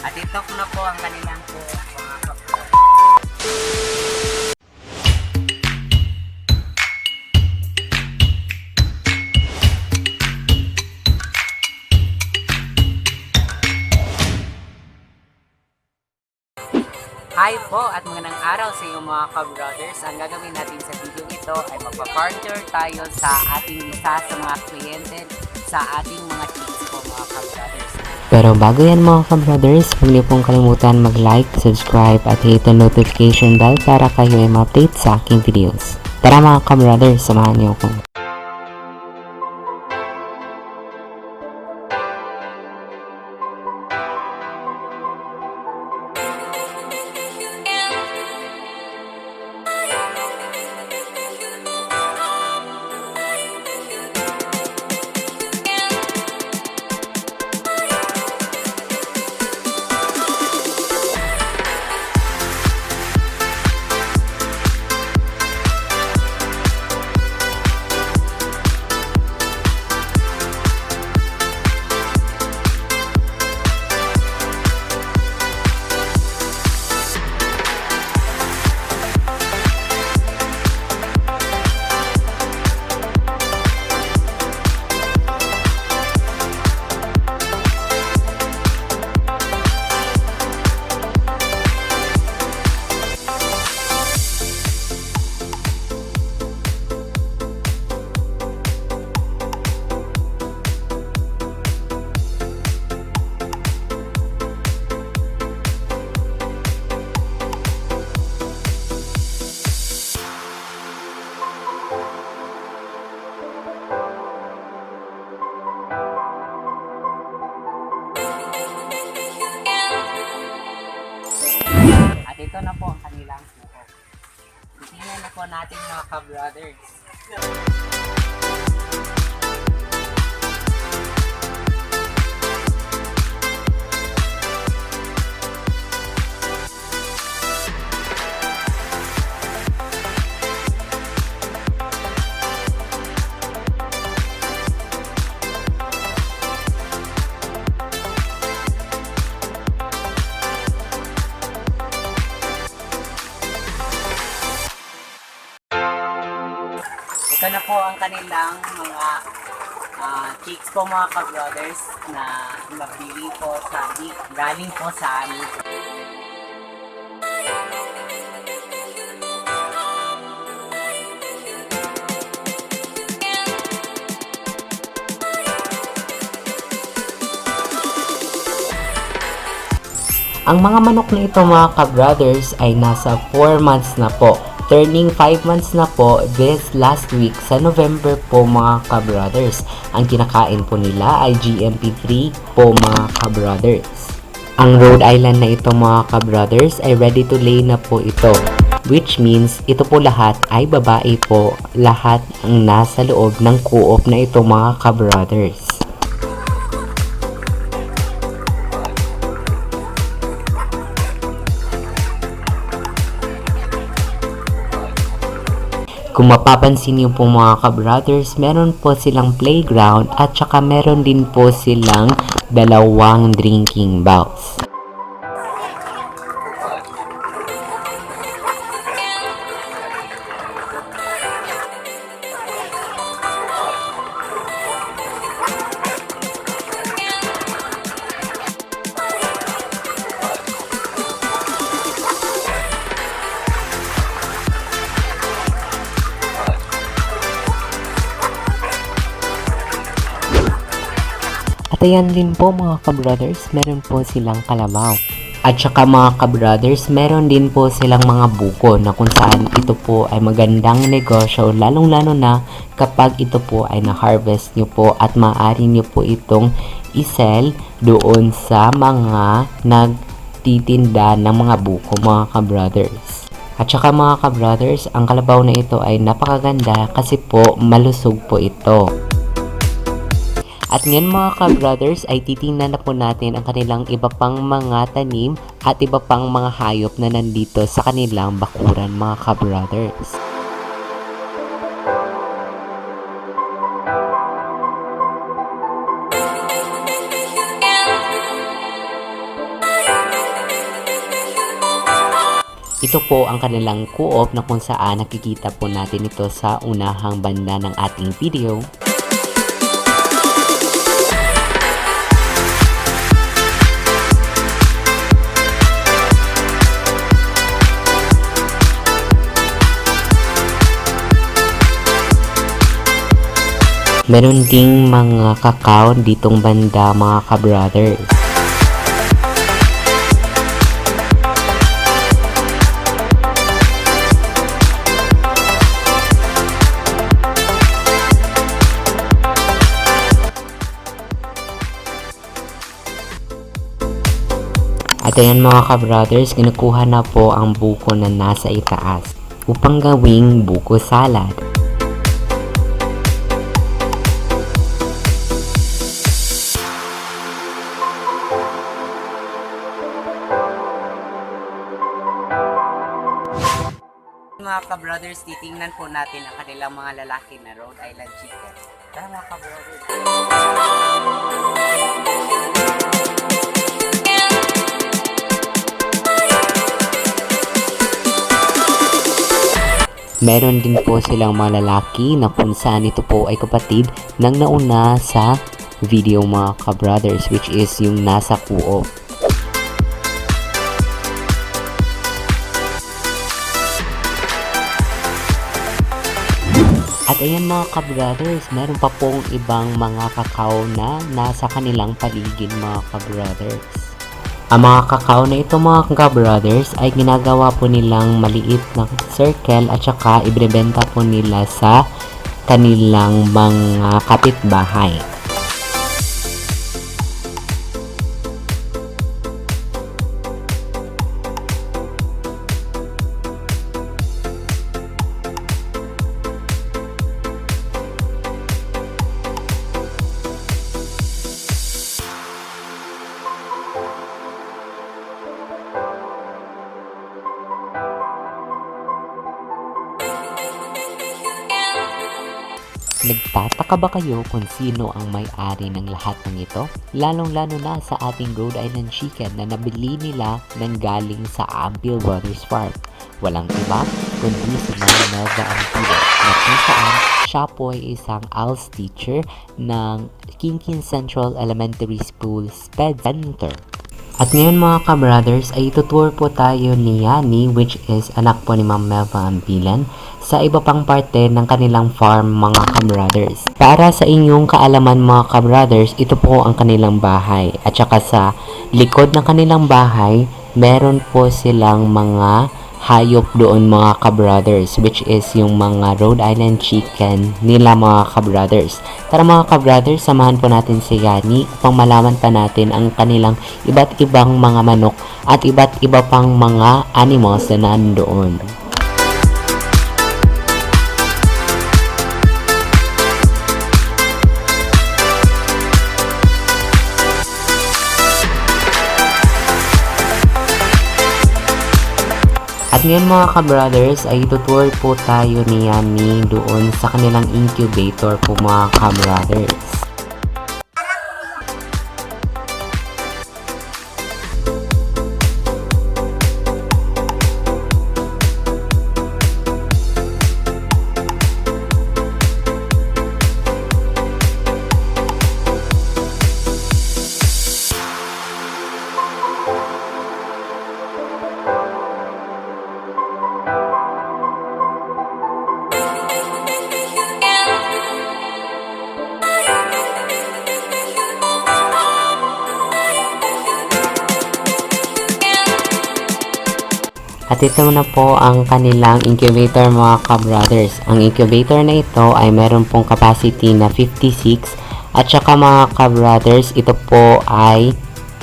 At ito na po ang kanilang po mga kapwa. Hi po at magandang araw sa inyong mga ka-brothers. Ang gagawin natin sa video ito ay magpa-partner tayo sa ating isa sa mga kliyente sa ating mga chicks po mga ka-brothers. Pero bago yan mga ka-brothers, huwag niyo pong kalimutan mag-like, subscribe at hit the notification bell para kayo ay ma-update sa aking videos. Tara mga ka-brothers, samahan niyo ako. At ito na po ang kanilang buhok. Titingnan na po natin mga ka-brothers. Ito na po ang kanilang mga chicks po mga ka-brothers na nabili po sa galing po sa amin. Ang mga manok na ito mga ka-brothers ay nasa 4 months na po. Turning 5 months na po this last week sa November po mga ka-brothers. Ang kinakain po nila ay GMP3 po mga ka-brothers. Ang Rhode Island na ito mga ka-brothers ay ready to lay na po ito. Which means ito po lahat ay babae po. Lahat ang nasa loob ng co-op na ito mga ka-brothers. Kung mapapansin niyo po mga ka-brothers, meron po silang playground at saka meron din po silang dalawang drinking bowls. At ayan din po mga ka-brothers, meron po silang kalabaw. At saka mga ka-brothers, meron din po silang mga buko na kung saan ito po ay magandang negosyo lalong-lalo na kapag ito po ay na-harvest nyo po at maaari nyo po itong isell doon sa mga nagtitinda ng mga buko mga ka-brothers. At saka mga ka-brothers, ang kalabaw na ito ay napakaganda kasi po malusog po ito. At ngayon mga ka-brothers ay titingnan na po natin ang kanilang iba pang mga tanim at iba pang mga hayop na nandito sa kanilang bakuran mga ka-brothers. ito po ang kanilang co-op na kung saan nakikita po natin ito sa unahang banda ng ating video. Meron ding mga kakao ditong banda mga ka-brother. At ayan mga ka-brothers, kinukuha na po ang buko na nasa itaas upang gawing buko salad. Mga ka-brothers, titingnan po natin ang kanilang mga lalaki na Rhode Island chicken. Tara mga ka-brothers. Meron din po silang mga lalaki na kung saan ito po ay kapatid ng nauna sa video mga ka-brothers, which is yung nasa co-op. At ayan mga ka-brothers, meron pa pong ibang mga kakao na nasa kanilang paligid mga ka-brothers. Ang mga kakao na ito mga ka-brothers ay ginagawa po nilang maliit na circle at saka ibrebenta po nila sa kanilang mga kapitbahay. Nagtataka ba kayo kung sino ang may-ari ng lahat ng ito? Lalong-lalo na sa ating Rhode Island chicken na nabili nila ng galing sa Ampil Brothers Farm. Walang iba kundi si Manok na kung saan siya po ay isang ALS teacher ng Kinkin Central Elementary School SPED Center. At ngayon mga ka-brothers ay itutour po tayo ni Yani, which is anak po ni Ma'am Melva Ampilan, sa iba pang parte ng kanilang farm mga ka-brothers. Para sa inyong kaalaman mga ka-brothers, ito po ang kanilang bahay. At saka sa likod ng kanilang bahay, meron po silang mga hayop doon mga ka-brothers, which is yung mga Rhode Island chicken nila mga ka-brothers. Tara mga ka-brothers, samahan po natin si Yani upang malaman pa natin ang kanilang iba't ibang mga manok at iba't iba pang mga animals na nandoon. At ngayon mga ka-brothers ay tutour po tayo ni Yani doon sa kanilang incubator po mga ka-brothers. At ito na po ang kanilang incubator mga ka-brothers. Ang incubator na ito ay meron pong capacity na 56 at saka mga ka-brothers, ito po ay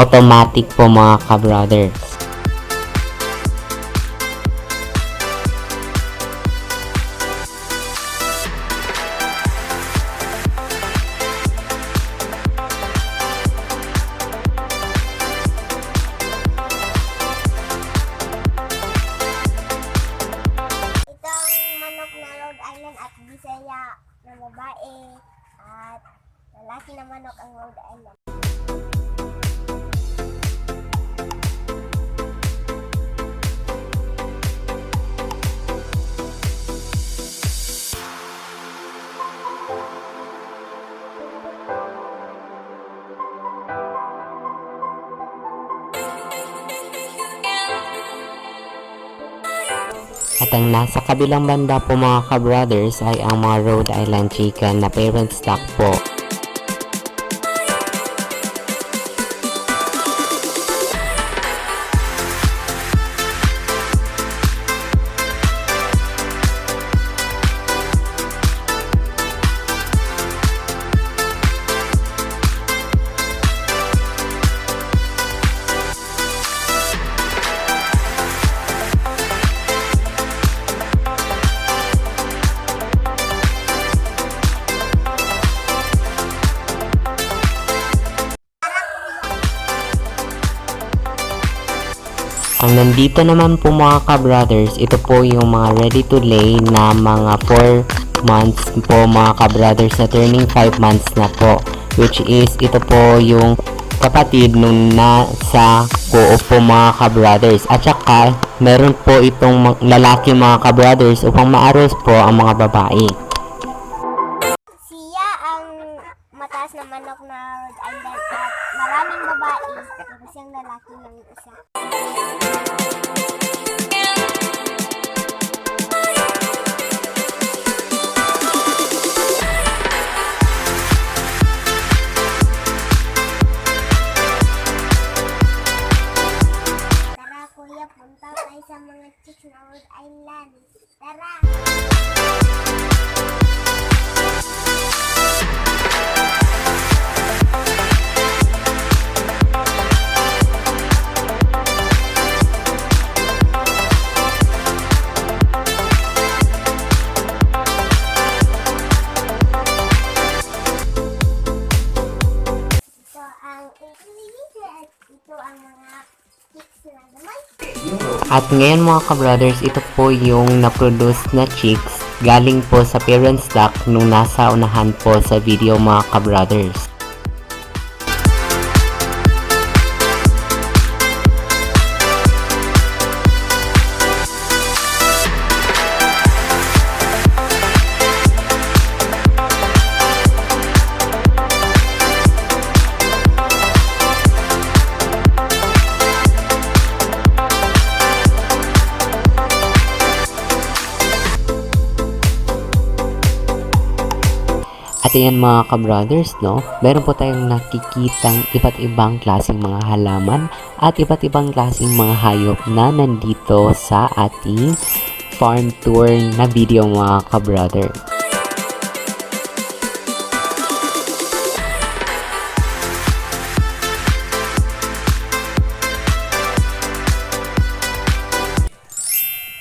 automatic po mga ka-brothers. Na babae at lalaki na manok ang Rhode Island. At ang nasa kabilang banda po mga ka-brothers ay ang mga Rhode Island chicken na parent stock po. Ang nandito naman po mga ka-brothers, ito po yung mga ready to lay na mga 4 months po mga ka-brothers na turning 5 months na po. Which is ito po yung kapatid nung nasa GURO po mga ka-brothers. At saka meron po itong lalaki mga ka-brothers upang maaros po ang mga babae. Siya ang mataas na manok na Rhode Island at maraming babae. Pero siyang lalaki lang isa. Tara kuya, punta tayo sa mga chicks na Rhode Island. Tara! Ito ang mga chicks na naman. At ngayon mga ka-brothers, ito po yung na-produce na chicks galing po sa parent stock nung nasa unahan po sa video mga ka-brothers. At ayan mga ka-brothers, no? Meron po tayong nakikitang iba't ibang klaseng mga halaman at iba't ibang klaseng mga hayop na nandito sa ating farm tour na video mga ka-brother.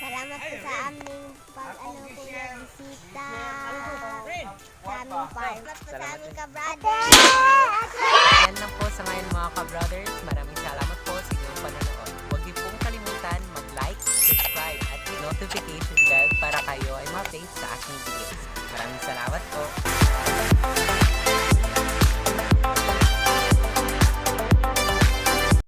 Salamat po sa aming pag-ano po na bisita sa aming farm. Salamat po sa aming ka-brother. Yan lang po sa ngayon mga ka-brothers. Maraming salamat po sa inyong panonood. Huwag niyo pong kalimutan mag-like, subscribe at notification bell para kayo ay ma-update sa aking videos. Maraming salamat po.